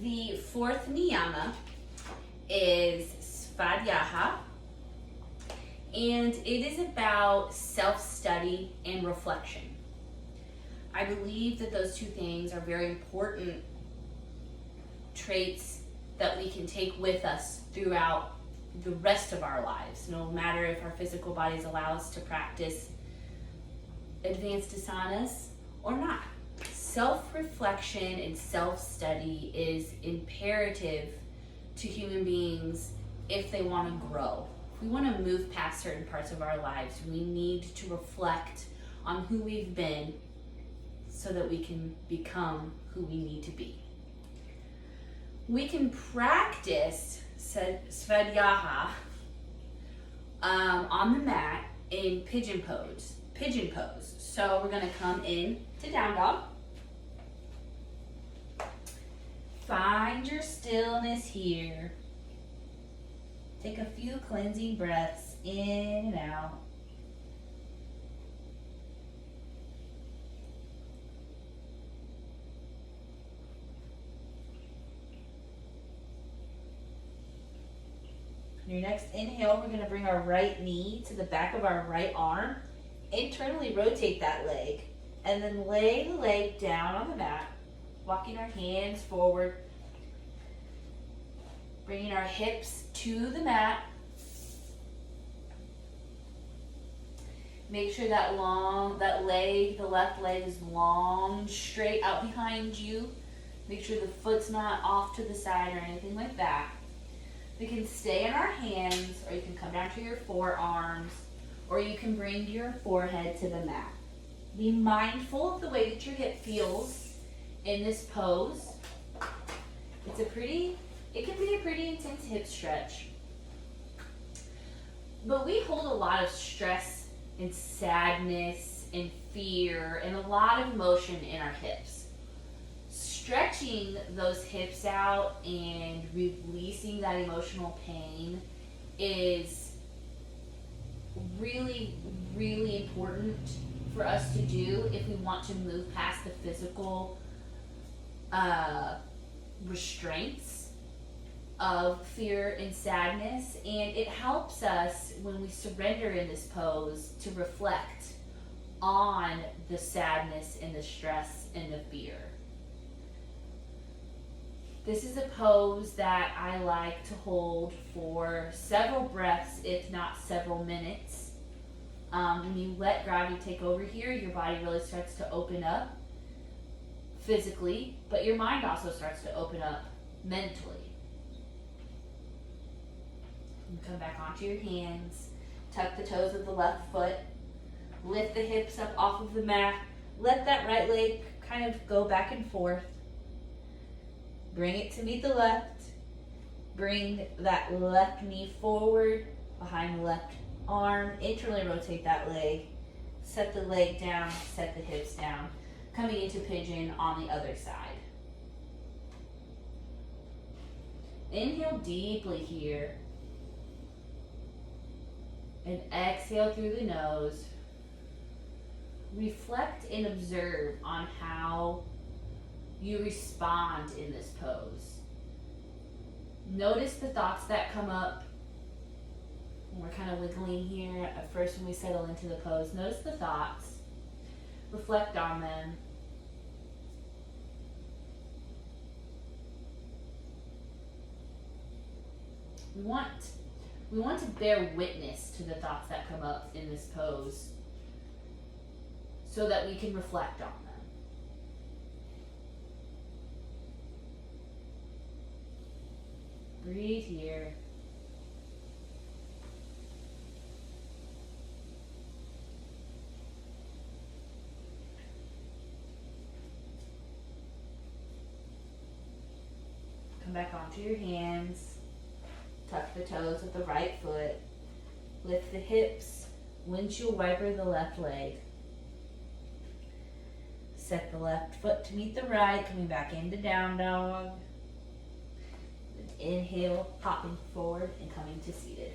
The fourth Niyama is Svadhyaya, and it is about self-study and reflection. I believe that those two things are very important traits that we can take with us throughout the rest of our lives, no matter if our physical bodies allow us to practice advanced asanas or not. Self-reflection and self-study is imperative to human beings if they want to grow. If we want to move past certain parts of our lives, we need to reflect on who we've been so that we can become who we need to be. We can practice Svadhyaya on the mat in pigeon pose. So we're going to come in to down dog. Find your stillness here. Take a few cleansing breaths in and out. On your next inhale, we're going to bring our right knee to the back of our right arm. Internally rotate that leg. And then lay the leg down on the mat. Walking our hands forward. Bringing our hips to the mat. Make sure that leg, the left leg is long, straight out behind you. Make sure the foot's not off to the side or anything like that. We can stay in our hands, or you can come down to your forearms, or you can bring your forehead to the mat. Be mindful of the way that your hip feels in this pose. It can be a pretty intense hip stretch. But we hold a lot of stress and sadness and fear and a lot of emotion in our hips. Stretching those hips out and releasing that emotional pain is really, really important for us to do if we want to move past the physical restraints of fear and sadness. And it helps us when we surrender in this pose to reflect on the sadness and the stress and the fear. This is a pose that I like to hold for several breaths, if not several minutes. When you let gravity take over here, your body really starts to open up physically, but your mind also starts to open up mentally. You come back onto your hands, tuck the toes of the left foot, lift the hips up off of the mat, let that right leg kind of go back and forth. Bring it to meet the left. Bring that left knee forward behind the left arm. Internally rotate that leg. Set the leg down, set the hips down. Coming into pigeon on the other side. Inhale deeply here. And exhale through the nose. Reflect and observe on how you respond in this pose. Notice the thoughts that come up. We're kind of wiggling here at first when we settle into the pose. Notice the thoughts. Reflect on them. We want to bear witness to the thoughts that come up in this pose so that we can reflect on them. Breathe here. Come back onto your hands. Tuck the toes of the right foot. Lift the hips. Windshield wiper the left leg. Set the left foot to meet the right, coming back into down dog. Inhale, popping forward and coming to seated.